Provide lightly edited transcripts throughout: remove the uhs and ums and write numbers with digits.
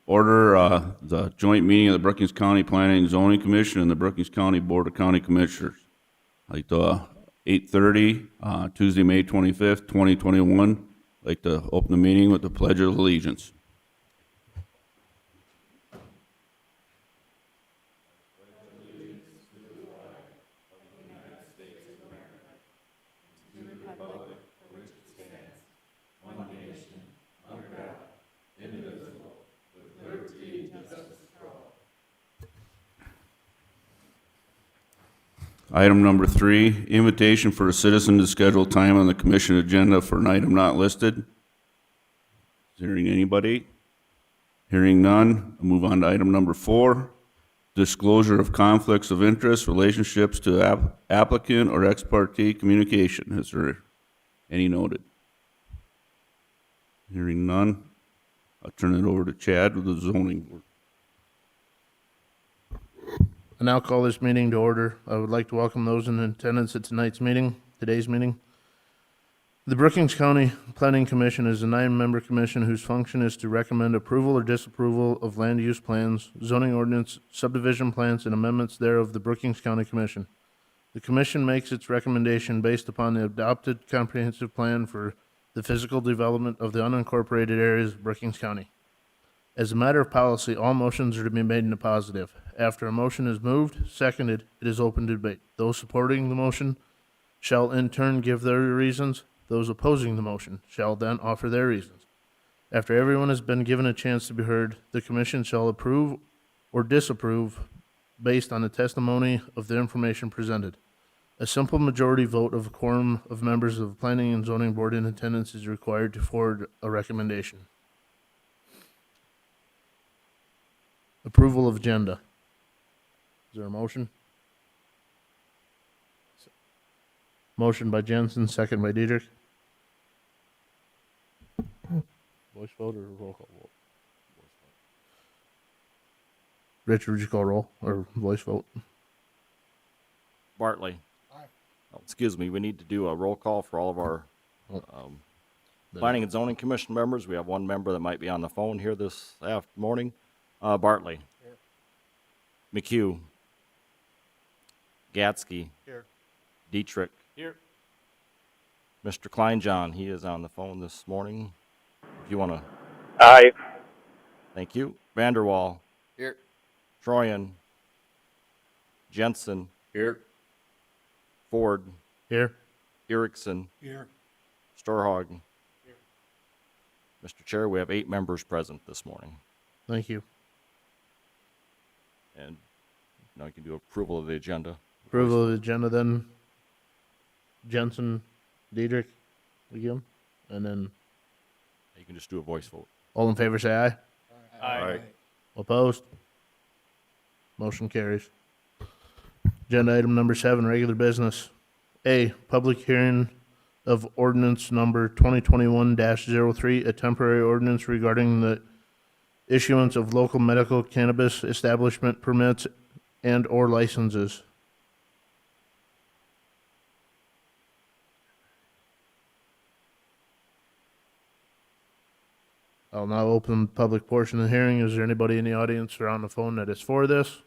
order the joint meeting of the Brookings County Planning and Zoning Commission and the Brookings County Board of County Commissioners. Like the 8:30, Tuesday, May 25th, 2021. I'd like to open the meeting with the Pledge of Allegiance. Item number 3, invitation for a citizen to schedule time on the commission agenda for an item not listed. Hearing anybody? Hearing none, I'll move on to item number 4, disclosure of conflicts of interest, relationships to applicant or ex parte communication. Is there any noted? Hearing none, I'll turn it over to Chad with the zoning board. I now call this meeting to order. I would like to welcome those in attendance at today's meeting. The Brookings County Planning Commission is a 9-member commission whose function is to recommend approval or disapproval of land use plans, zoning ordinance, subdivision plans, and amendments thereof the Brookings County Commission. The commission makes its recommendation based upon the adopted comprehensive plan for the physical development of the unincorporated areas of Brookings County. As a matter of policy, all motions are to be made in the positive. After a motion is moved, seconded, it is open to debate. Those supporting the motion shall in turn give their reasons. Those opposing the motion shall then offer their reasons. After everyone has been given a chance to be heard, the commission shall approve or disapprove based on the testimony of the information presented. A simple majority vote of a quorum of members of the Planning and Zoning Board in attendance is required to forward a recommendation. Approval of agenda. Is there a motion? Motion by Jensen, second by Diedrich. Voice vote or roll call vote? Richard, would you call roll or voice vote? Bartley. Aye. Oh, excuse me, we need to do a roll call for all of our Planning and Zoning Commission members. We have one member that might be on the phone here this morning. Bartley. Here. McHugh. Gatsky. Here. Dietrich. Here. Mr. Kleinjohn, he is on the phone this morning. If you want to. Aye. Thank you. Vanderwall. Here. Troyan. Jensen. Here. Ford. Here. Erickson. Here. Storhog. Here. Mr. Chair, we have 8 members present this morning. Thank you. And now you can do approval of the agenda. Approval of the agenda then. Jensen, Diedrich, again, and then You can just do a voice vote. all in favor say aye. Aye. Opposed? Motion carries. Agenda item number 7, regular business. A, public hearing of ordinance number 2021-03, a temporary ordinance regarding the issuance of local medical cannabis establishment permits and or licenses. I'll now open the public portion of the hearing. Is there anybody in the audience or on the phone that is for this?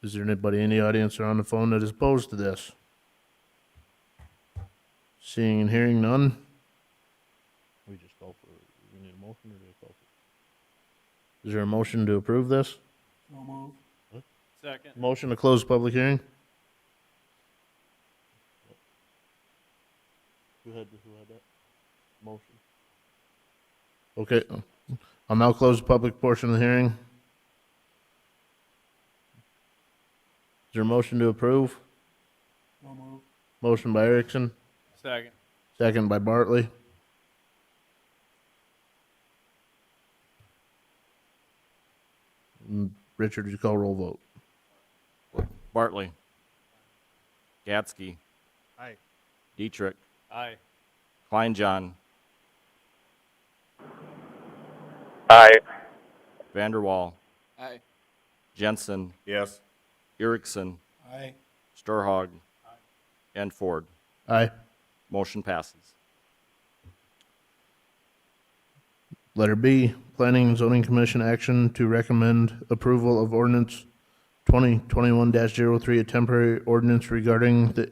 Is there anybody in the audience or on the phone that is opposed to this? Seeing and hearing none. We just call for, we need a motion or do we call for? Is there a motion to approve this? So move. Second. Motion to close public hearing? Who had that? Motion. Okay, I'll now close the public portion of the hearing. Is there a motion to approve? So move. Motion by Erickson, Second. second by Bartley. Richard, would you call roll vote? Bartley. Gatsky. Aye. Dietrich. Aye. Kleinjohn. Aye. Vanderwall. Aye. Jensen. Yes. Erickson. Aye. Storhog. And Ford. Aye. Motion passes. Letter B, Planning and Zoning Commission action to recommend approval of ordinance 2021-03, a temporary ordinance regarding the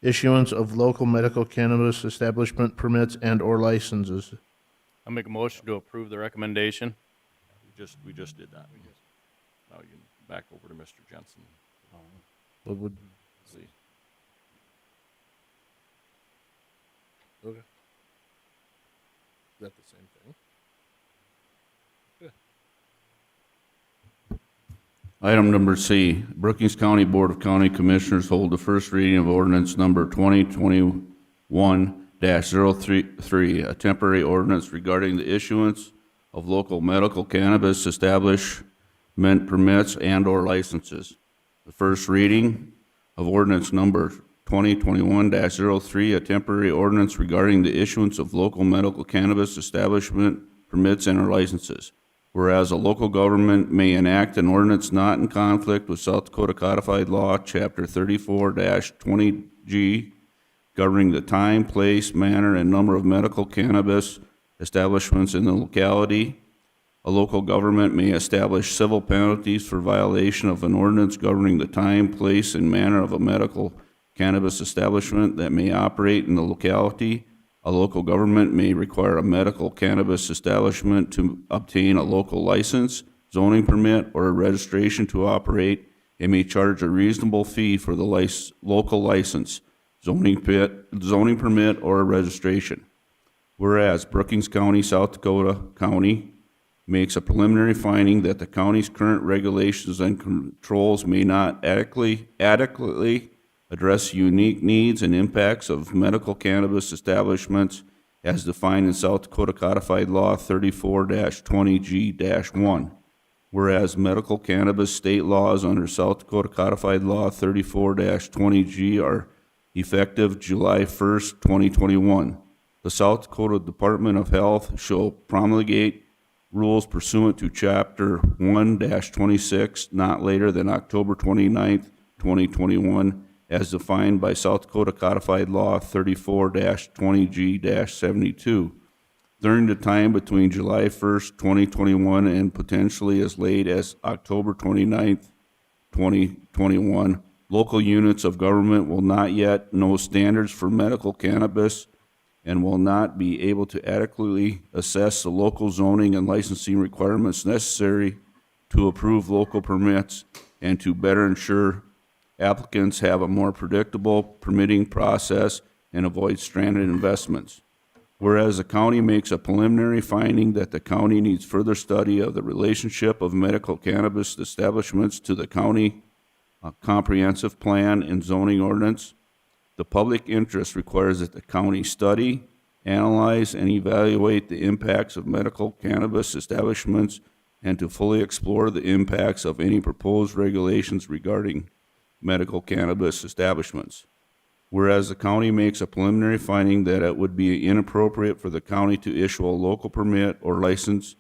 issuance of local medical cannabis establishment permits and/or licenses. I'll make a motion to approve the recommendation. We just did that. Now you can back over to Mr. Jensen. What would, See. okay. Is that the same thing? Item number C, Brookings County Board of County Commissioners hold the first reading of ordinance number 2021-03, a temporary ordinance regarding the issuance of local medical cannabis establishment permits and/or licenses. The first reading of ordinance number 2021-03, a temporary ordinance regarding the issuance of local medical cannabis establishment permits and/or licenses. Whereas a local government may enact an ordinance not in conflict with South Dakota Codified Law, Chapter 34-20G, governing the time, place, manner, and number of medical cannabis establishments in the locality. A local government may establish civil penalties for violation of an ordinance governing the time, place, and manner of a medical cannabis establishment that may operate in the locality. A local government may require a medical cannabis establishment to obtain a local license, zoning permit, or a registration to operate, and may charge a reasonable fee for the local license, zoning permit, or a registration. Whereas Brookings County, South Dakota County, makes a preliminary finding that the county's current regulations and controls may not adequately address unique needs and impacts of medical cannabis establishments as defined in South Dakota Codified Law 34-20G-1. Whereas medical cannabis state laws under South Dakota Codified Law 34-20G are effective July 1st, 2021. The South Dakota Department of Health shall promulgate rules pursuant to Chapter 1-26 not later than October 29th, 2021, as defined by South Dakota Codified Law 34-20G-72. During the time between July 1st, 2021 and potentially as late as October 29th, 2021, local units of government will not yet know standards for medical cannabis and will not be able to adequately assess the local zoning and licensing requirements necessary to approve local permits and to better ensure applicants have a more predictable permitting process and avoid stranded investments. Whereas the county makes a preliminary finding that the county needs further study of the relationship of medical cannabis establishments to the county comprehensive plan and zoning ordinance, the public interest requires that the county study, analyze, and evaluate the impacts of medical cannabis establishments and to fully explore the impacts of any proposed regulations regarding medical cannabis establishments. Whereas the county makes a preliminary finding that it would be inappropriate for the county to issue a local permit or license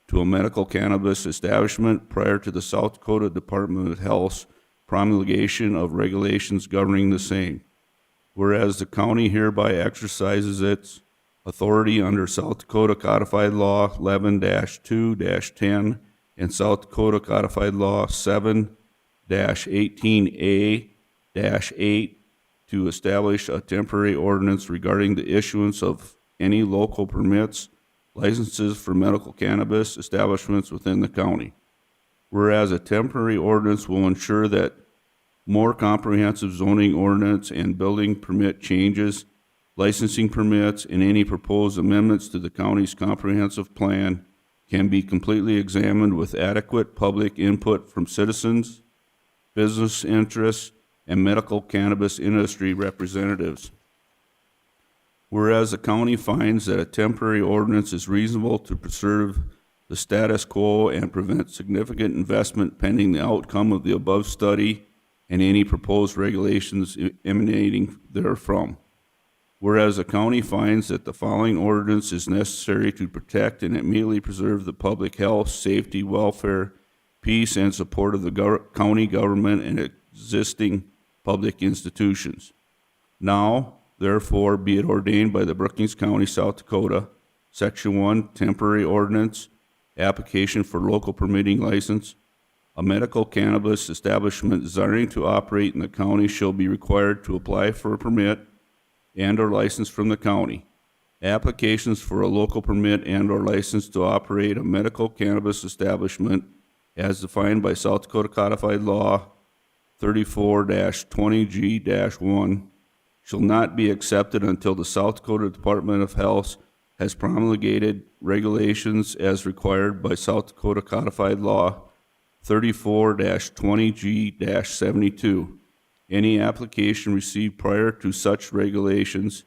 to a medical cannabis establishment prior to the South Dakota Department of Health's promulgation of regulations governing the same. Whereas the county hereby exercises its authority under South Dakota Codified Law 11-2-10 and South Dakota Codified Law 7-18A-8 to establish a temporary ordinance regarding the issuance of any local permits, licenses for medical cannabis establishments within the county. Whereas a temporary ordinance will ensure that more comprehensive zoning ordinance and building permit changes, licensing permits, and any proposed amendments to the county's comprehensive plan can be completely examined with adequate public input from citizens, business interests, and medical cannabis industry representatives. Whereas the county finds that a temporary ordinance is reasonable to preserve the status quo and prevent significant investment pending the outcome of the above study and any proposed regulations emanating therefrom. Whereas the county finds that the following ordinance is necessary to protect and immediately preserve the public health, safety, welfare, peace, and support of the county government and existing public institutions. Now, therefore, be it ordained by the Brookings County, South Dakota, Section 1, temporary ordinance, application for local permitting license. A medical cannabis establishment desiring to operate in the county shall be required to apply for a permit and/or license from the county. Applications for a local permit and/or license to operate a medical cannabis establishment as defined by South Dakota Codified Law 34-20G-1 shall not be accepted until the South Dakota Department of Health has promulgated regulations as required by South Dakota Codified Law 34-20G-72. Any application received prior to such regulations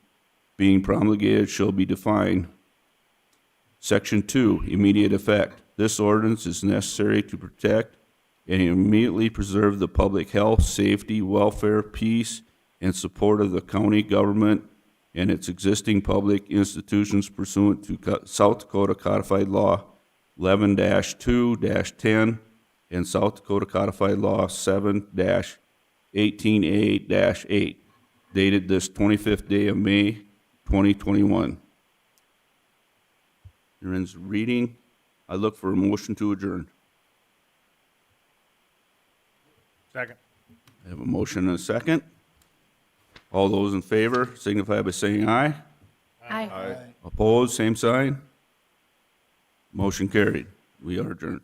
being promulgated shall be defined. Section 2, immediate effect. This ordinance is necessary to protect and immediately preserve the public health, safety, welfare, peace, and support of the county government and its existing public institutions pursuant to South Dakota Codified Law 11-2-10 and South Dakota Codified Law 7-18A-8, dated this 25th day of May, 2021. Here ends reading. I look for a motion to adjourn. Second. I have a motion and a second. All those in favor signify by saying aye. Aye. Opposed, same sign. Motion carried. We are adjourned.